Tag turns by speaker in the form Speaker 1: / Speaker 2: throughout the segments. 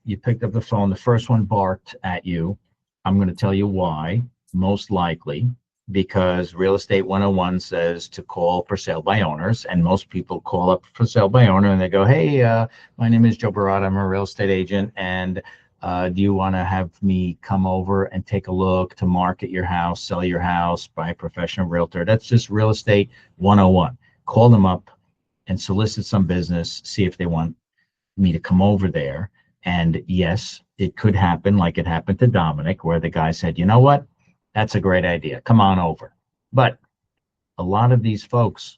Speaker 1: you picked up the phone. The first one barked at you. I'm going to tell you why, most likely, because Real Estate 101 says to call for sale by owners, and most people call up for sale by owner and they go, hey, my name is Joe Barata. I'm a real estate agent, and do you want to have me come over and take a look to market your house, sell your house by a professional realtor? That's just Real Estate 101. Call them up and solicit some business, see if they want me to come over there. And yes, it could happen like it happened to Dominic, where the guy said, you know what, that's a great idea, come on over. But a lot of these folks,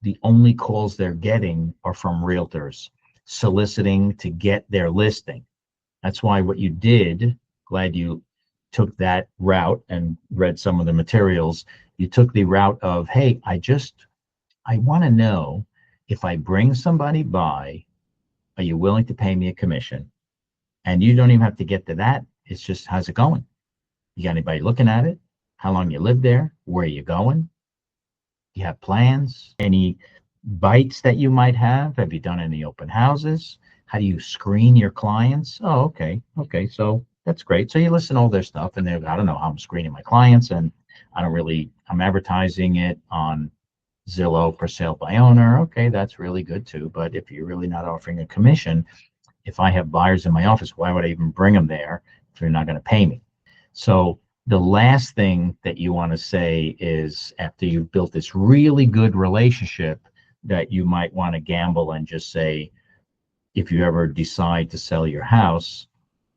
Speaker 1: the only calls they're getting are from realtors soliciting to get their listing. That's why what you did, glad you took that route and read some of the materials. You took the route of, hey, I want to know, if I bring somebody by, are you willing to pay me a commission? And you don't even have to get to that. It's just, how's it going? You got anybody looking at it? How long you live there? Where are you going? You have plans? Any bites that you might have? Have you done any open houses? How do you screen your clients? Oh, okay. Okay. So that's great. So you listen to all their stuff, and they're, I don't know how I'm screening my clients, and I'm advertising it on Zillow for sale by owner. Okay. That's really good too. But if you're really not offering a commission, if I have buyers in my office, why would I even bring them there if you're not going to pay me? So the last thing that you want to say is, after you've built this really good relationship, that you might want to gamble and just say, if you ever decide to sell your house,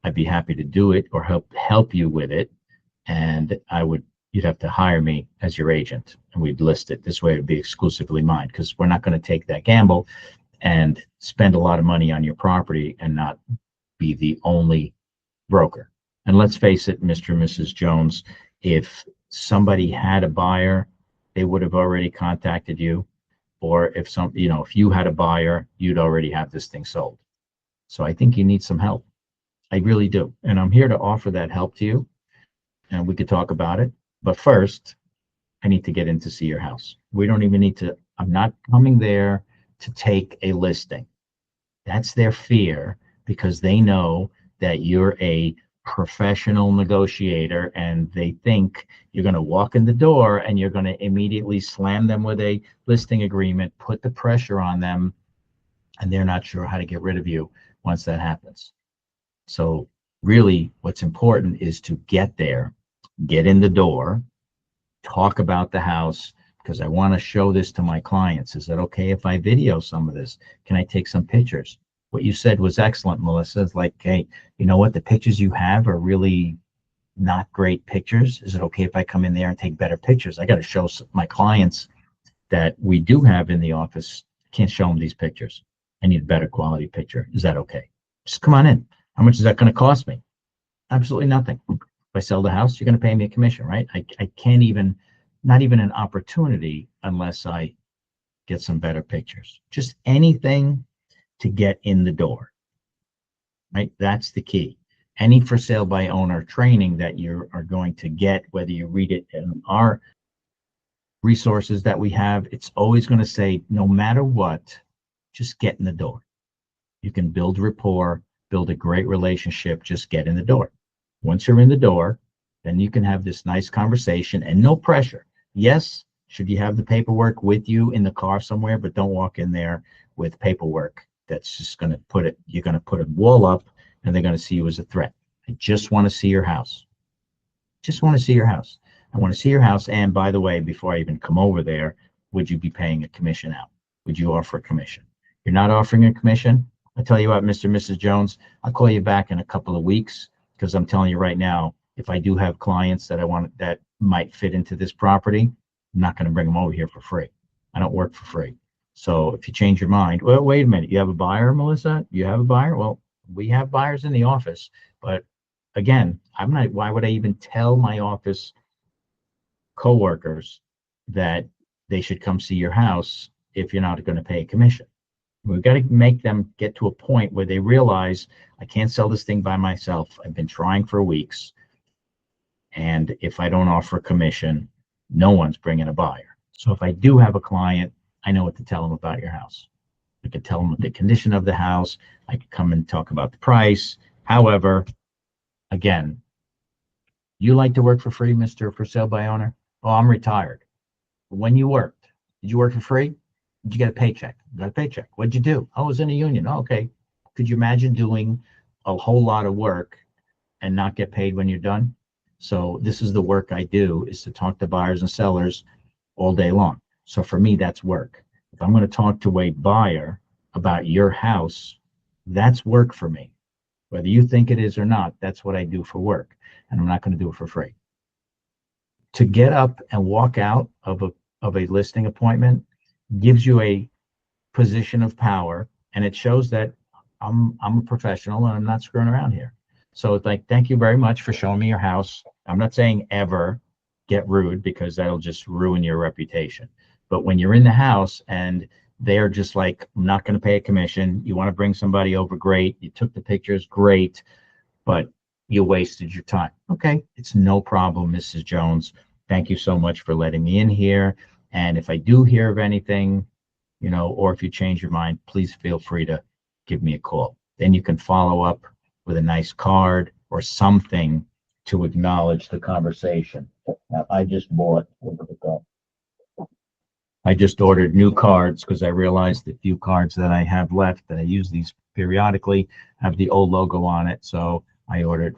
Speaker 1: I'd be happy to do it or help you with it. And you'd have to hire me as your agent, and we'd list it. This way it would be exclusively mine, because we're not going to take that gamble and spend a lot of money on your property and not be the only broker. And let's face it, Mr. and Mrs. Jones, if somebody had a buyer, they would have already contacted you. Or if if you had a buyer, you'd already have this thing sold. So I think you need some help. I really do. And I'm here to offer that help to you, and we could talk about it. But first, I need to get in to see your house. We don't even need to, I'm not coming there to take a listing. That's their fear, because they know that you're a professional negotiator, and they think you're going to walk in the door and you're going to immediately slam them with a listing agreement, put the pressure on them, and they're not sure how to get rid of you once that happens. So really what's important is to get there, get in the door, talk about the house, because I want to show this to my clients. Is it okay if I video some of this? Can I take some pictures? What you said was excellent, Melissa. It's like, hey, you know what? The pictures you have are really not great pictures. Is it okay if I come in there and take better pictures? I got to show my clients that we do have in the office. I can't show them these pictures. I need a better quality picture. Is that okay? Just come on in. How much is that going to cost me? Absolutely nothing. If I sell the house, you're going to pay me a commission, right? I can't even, not even an opportunity unless I get some better pictures. Just anything to get in the door, right? That's the key. Any for sale by owner training that you are going to get, whether you read it in our resources that we have, it's always going to say, no matter what, just get in the door. You can build rapport, build a great relationship, just get in the door. Once you're in the door, then you can have this nice conversation and no pressure. Yes, should you have the paperwork with you in the car somewhere, but don't walk in there with paperwork that's just going to you're going to put a wall up, and they're going to see you as a threat. I just want to see your house. Just want to see your house. I want to see your house. And by the way, before I even come over there, would you be paying a commission out? Would you offer a commission? You're not offering a commission? I tell you what, Mr. and Mrs. Jones, I'll call you back in a couple of weeks, because I'm telling you right now, if I do have clients that I want that might fit into this property, I'm not going to bring them over here for free. I don't work for free. So if you change your mind, well, wait a minute, you have a buyer, Melissa? You have a buyer? Well, we have buyers in the office, but again, why would I even tell my office coworkers that they should come see your house if you're not going to pay a commission? We've got to make them get to a point where they realize, I can't sell this thing by myself. I've been trying for weeks. And if I don't offer a commission, no one's bringing a buyer. So if I do have a client, I know what to tell them about your house. I could tell them the condition of the house. I could come and talk about the price, However, again, you like to work for free, Mr. For Sale by Owner? Oh, I'm retired. When you worked, did you work for free? Did you get a paycheck? You got a paycheck. What'd you do? Oh, I was in a union. Oh, okay. Could you imagine doing a whole lot of work and not get paid when you're done? So this is the work I do, is to talk to buyers and sellers all day long. So for me, that's work. If I'm going to talk to a buyer about your house, that's work for me. Whether you think it is or not, that's what I do for work. And I'm not going to do it for free. To get up and walk out of a listing appointment gives you a position of power, and it shows that I'm a professional and I'm not screwing around here. So it's like, thank you very much for showing me your house. I'm not saying ever get rude, because that'll just ruin your reputation. But when you're in the house and they're just like, I'm not going to pay a commission. You want to bring somebody over, great. You took the pictures, great, but you wasted your time. Okay, it's no problem, Mrs. Jones. Thank you so much for letting me in here. And if I do hear of anything, or if you change your mind, please feel free to give me a call. Then you can follow up with a nice card or something to acknowledge the conversation. Now, I just ordered new cards because I realized the few cards that I have left, that I use these periodically, have the old logo on it. So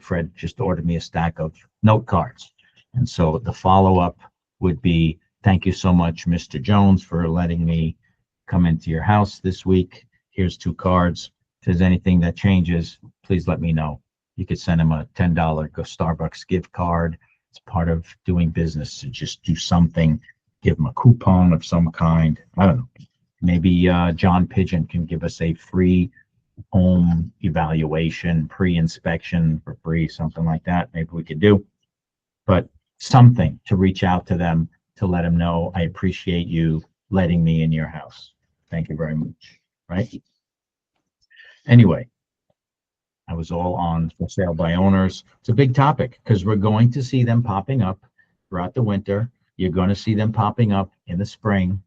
Speaker 1: Fred just ordered me a stack of note cards. And so the follow-up would be, thank you so much, Mr. Jones, for letting me come into your house this week. Here's 2 cards. If there's anything that changes, please let me know. You could send him a $10 Starbucks gift card. It's part of doing business to just do something, give him a coupon of some kind. I don't know. Maybe John Pigeon can give us a free home evaluation, pre-inspection for free, something like that. Maybe we could do. But something to reach out to them to let them know, I appreciate you letting me in your house. Thank you very much. Right? Anyway, I was all on for sale by owners. It's a big topic because we're going to see them popping up throughout the winter. You're going to see them popping up in the spring.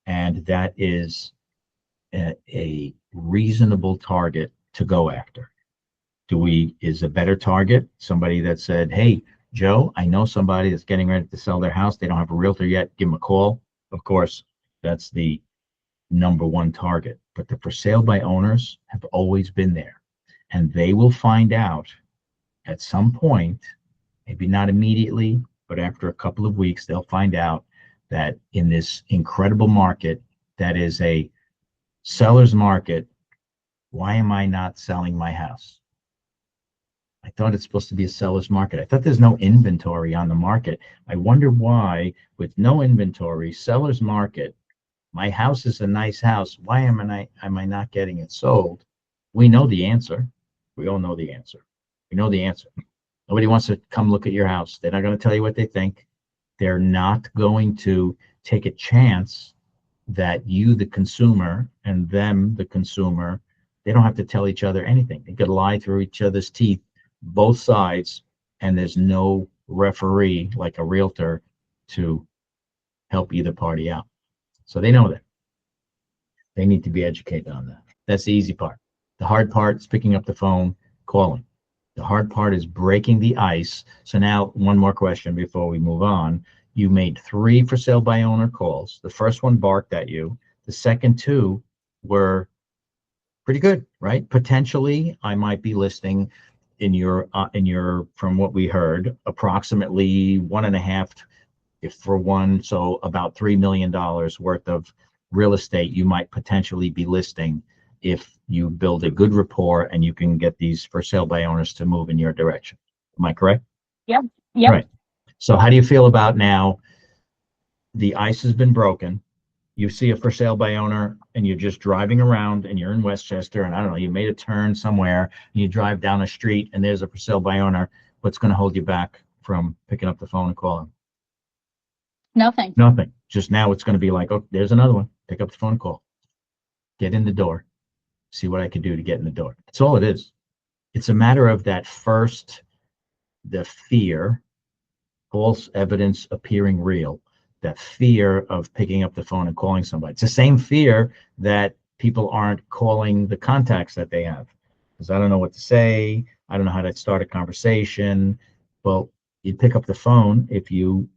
Speaker 1: And that is a reasonable target to go after. Is a better target somebody that said, hey, Joe, I know somebody that's getting ready to sell their house. They don't have a realtor yet. Give them a call. Of course, that's the number one target. But the for sale by owners have always been there. And they will find out at some point, maybe not immediately, but after a couple of weeks, they'll find out that in this incredible market that is a seller's market, why am I not selling my house? I thought it's supposed to be a seller's market. I thought there's no inventory on the market. I wonder why, with no inventory, seller's market, my house is a nice house. Why am I not getting it sold? We know the answer. We all know the answer. We know the answer. Nobody wants to come look at your house. They're not going to tell you what they think. They're not going to take a chance that you, the consumer, and them, the consumer, they don't have to tell each other anything. They could lie through each other's teeth, both sides, and there's no referee like a realtor to help either party out. So they know that. They need to be educated on that. That's the easy part. The hard part is picking up the phone, calling. The hard part is breaking the ice. So now, one more question before we move on. You made 3 for sale by owner calls. The first one barked at you. The second 2 were pretty good, right? Potentially, I might be listing in your, from what we heard, approximately 1.5, if for one, so about $3 million worth of real estate you might potentially be listing if you build a good rapport and you can get these for sale by owners to move in your direction. Am I correct?
Speaker 2: Yep. Yep.
Speaker 1: Right. So how do you feel about now? The ice has been broken. You see a for sale by owner and you're just driving around and you're in Westchester and I don't know, you made a turn somewhere and you drive down a street and there's a for sale by owner. What's going to hold you back from picking up the phone and calling?
Speaker 2: Nothing.
Speaker 1: Nothing. Just now it's going to be like, oh, there's another one. Pick up the phone call. Get in the door. See what I can do to get in the door. That's all it is. It's a matter of that first, the fear, false evidence appearing real, that fear of picking up the phone and calling somebody. It's the same fear that people aren't calling the contacts that they have. Because I don't know what to say. I don't know how to start a conversation. Well, you'd pick up the phone if you,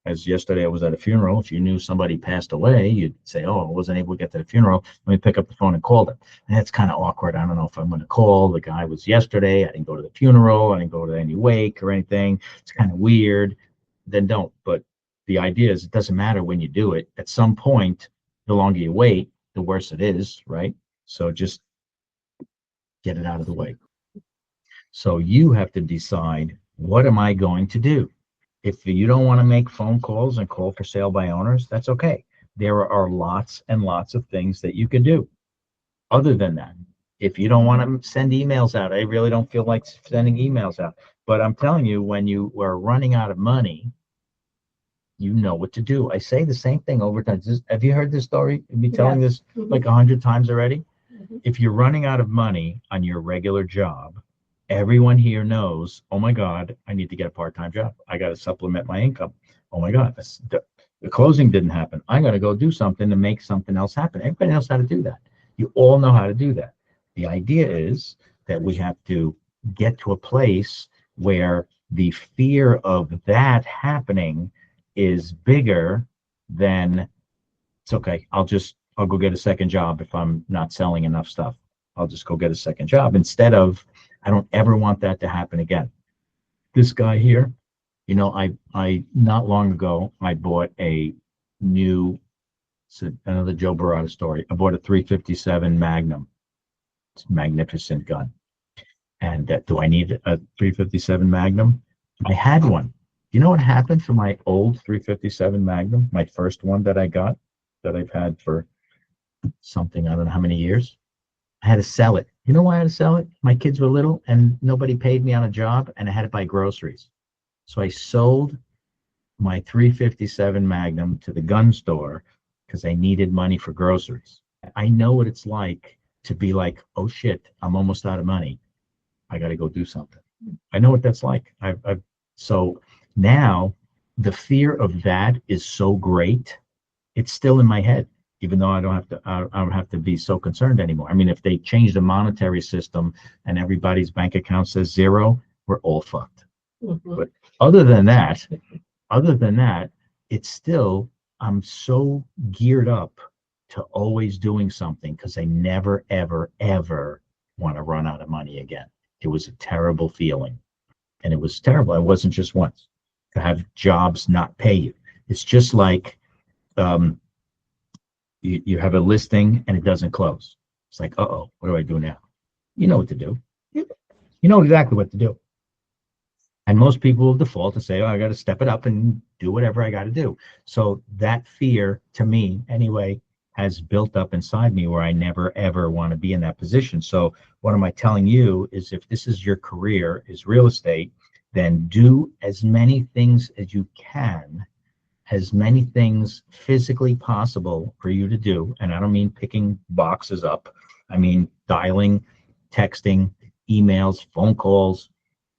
Speaker 1: as yesterday I was at a funeral, if you knew somebody passed away, you'd say, oh, I wasn't able to get to the funeral. Let me pick up the phone and call them. And that's kind of awkward. I don't know if I'm going to call. The guy was yesterday. I didn't go to the funeral. I didn't go to any wake or anything. It's kind of weird. Then don't. But the idea is it doesn't matter when you do it. At some point, the longer you wait, the worse it is, right? So just get it out of the way. So you have to decide, what am I going to do? If you don't want to make phone calls and call for sale by owners, that's okay. There are lots and lots of things that you can do. Other than that, if you don't want to send emails out, I really don't feel like sending emails out. But I'm telling you, when you are running out of money, you know what to do. I say the same thing over time. Have you heard this story? I've been telling this like 100 times already. If you're running out of money on your regular job, everyone here knows, oh my God, I need to get a part-time job. I got to supplement my income. Oh my God, the closing didn't happen. I'm going to go do something to make something else happen. Everybody knows how to do that. You all know how to do that. The idea is that we have to get to a place where the fear of that happening is bigger than, it's okay. I'll go get a second job if I'm not selling enough stuff. I'll just go get a second job instead of, I don't ever want that to happen again. This guy here, I not long ago, I bought a new, it's another Joe Barata story. I bought a 357 Magnum. It's a magnificent gun. And do I need a 357 Magnum? I had one. You know what happened to my old 357 Magnum? My first one that I got, that I've had for something, I don't know how many years. I had to sell it. You know why I had to sell it? My kids were little and nobody paid me on a job, and I had to buy groceries. So I sold my 357 Magnum to the gun store because I needed money for groceries. I know what it's like to be like, oh shit, I'm almost out of money. I got to go do something. I know what that's like. So now the fear of that is so great. It's still in my head, even though I don't have to be so concerned anymore. I mean, if they change the monetary system and everybody's bank account says zero, we're all fucked. But other than that, it's still, I'm so geared up to always doing something because I never, ever, ever want to run out of money again. It was a terrible feeling. And it was terrible. It wasn't just once. To have jobs not pay you. It's just like you have a listing and it doesn't close. It's like, uh-oh, what do I do now? You know what to do. You know exactly what to do. And most people will default and say, oh, I got to step it up and do whatever I got to do. So that fear, to me anyway, has built up inside me where I never, ever want to be in that position. So what am I telling you is, if this is your career, is real estate, then do as many things as you can, as many things physically possible for you to do. And I don't mean picking boxes up. I mean dialing, texting, emails, phone calls,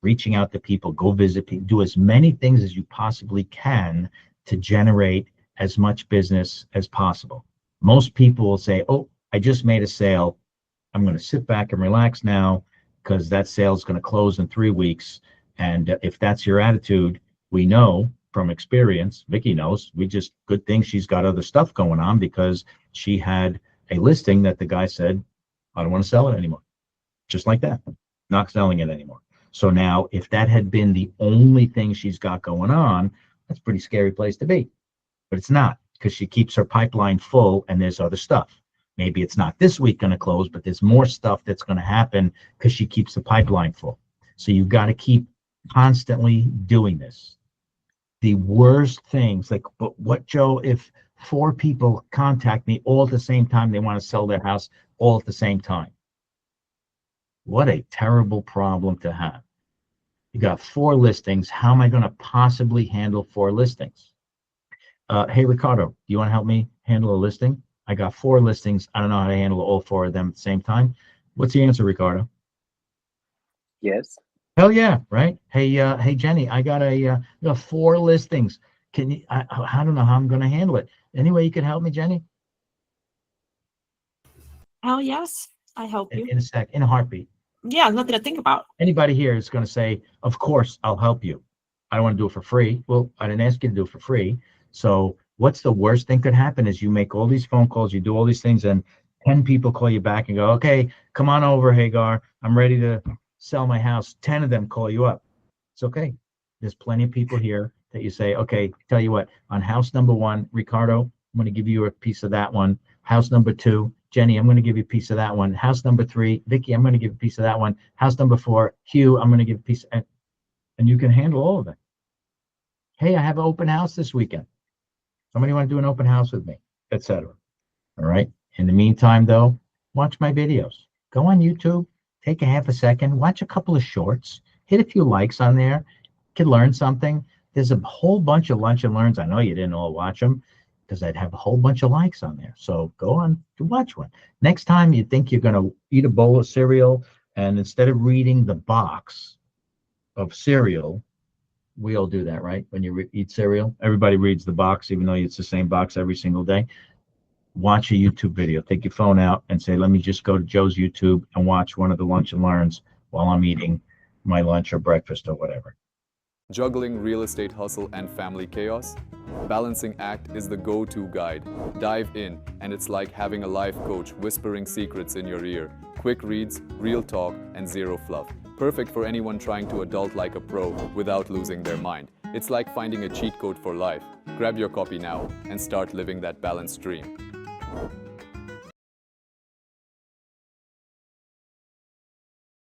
Speaker 1: reaching out to people, go visit people, do as many things as you possibly can to generate as much business as possible. Most people will say, oh, I just made a sale. I'm going to sit back and relax now because that sale is going to close in 3 weeks. And if that's your attitude, we know from experience, Vicky knows, good thing she's got other stuff going on, because she had a listing that the guy said, I don't want to sell it anymore. Just like that, not selling it anymore. So now, if that had been the only thing she's got going on, that's a pretty scary place to be. But it's not, because she keeps her pipeline full and there's other stuff. Maybe it's not this week going to close, but there's more stuff that's going to happen because she keeps the pipeline full. So you've got to keep constantly doing this. The worst things, like, but what, Joe, if 4 people contact me all at the same time, they want to sell their house all at the same time? What a terrible problem to have. You got 4 listings. How am I going to possibly handle 4 listings? Hey, Ricardo, do you want to help me handle a listing? I got 4 listings. I don't know how to handle all 4 of them at the same time. What's the answer, Ricardo?
Speaker 3: Yes.
Speaker 1: Hell yeah, right? Hey, Jenny, I got 4 listings. Can you? I don't know how I'm going to handle it. Any way you can help me, Jenny?
Speaker 4: Oh, yes, I help you.
Speaker 1: In a heartbeat.
Speaker 4: Yeah, nothing to think about.
Speaker 1: Anybody here is going to say, of course, I'll help you. I don't want to do it for free. Well, I didn't ask you to do it for free. So what's the worst thing could happen is you make all these phone calls, you do all these things, and 10 people call you back and go, okay, come on over, Hagar. I'm ready to sell my house. 10 of them call you up. It's okay. There's plenty of people here that you say, okay, tell you what, on house number 1, Ricardo, I'm going to give you a piece of that one. House number 2, Jenny, I'm going to give you a piece of that one. House number 3, Vicky, I'm going to give a piece of that one. House number 4, Hugh, I'm going to give a piece of, and you can handle all of it. Hey, I have an open house this weekend. Somebody want to do an open house with me, etc. All right. In the meantime, though, watch my videos. Go on YouTube, take a half a second, watch a couple of shorts, hit a few likes on there. You can learn something. There's a whole bunch of lunch and learns. I know you didn't all watch them because I'd have a whole bunch of likes on there. So go on to watch one. Next time you think you're going to eat a bowl of cereal, and instead of reading the box of cereal, we all do that, right? When you eat cereal, everybody reads the box, even though it's the same box every single day. Watch a YouTube video. Take your phone out and say, let me just go to Joe's YouTube and watch one of the lunch and learns while I'm eating my lunch or breakfast or whatever.
Speaker 5: Juggling real estate hustle and family chaos? Balancing Act is the go-to guide. Dive in, and it's like having a life coach whispering secrets in your ear. Quick reads, real talk, and zero fluff. Perfect for anyone trying to adult like a pro without losing their mind. It's like finding a cheat code for life. Grab your copy now and start living that balanced dream.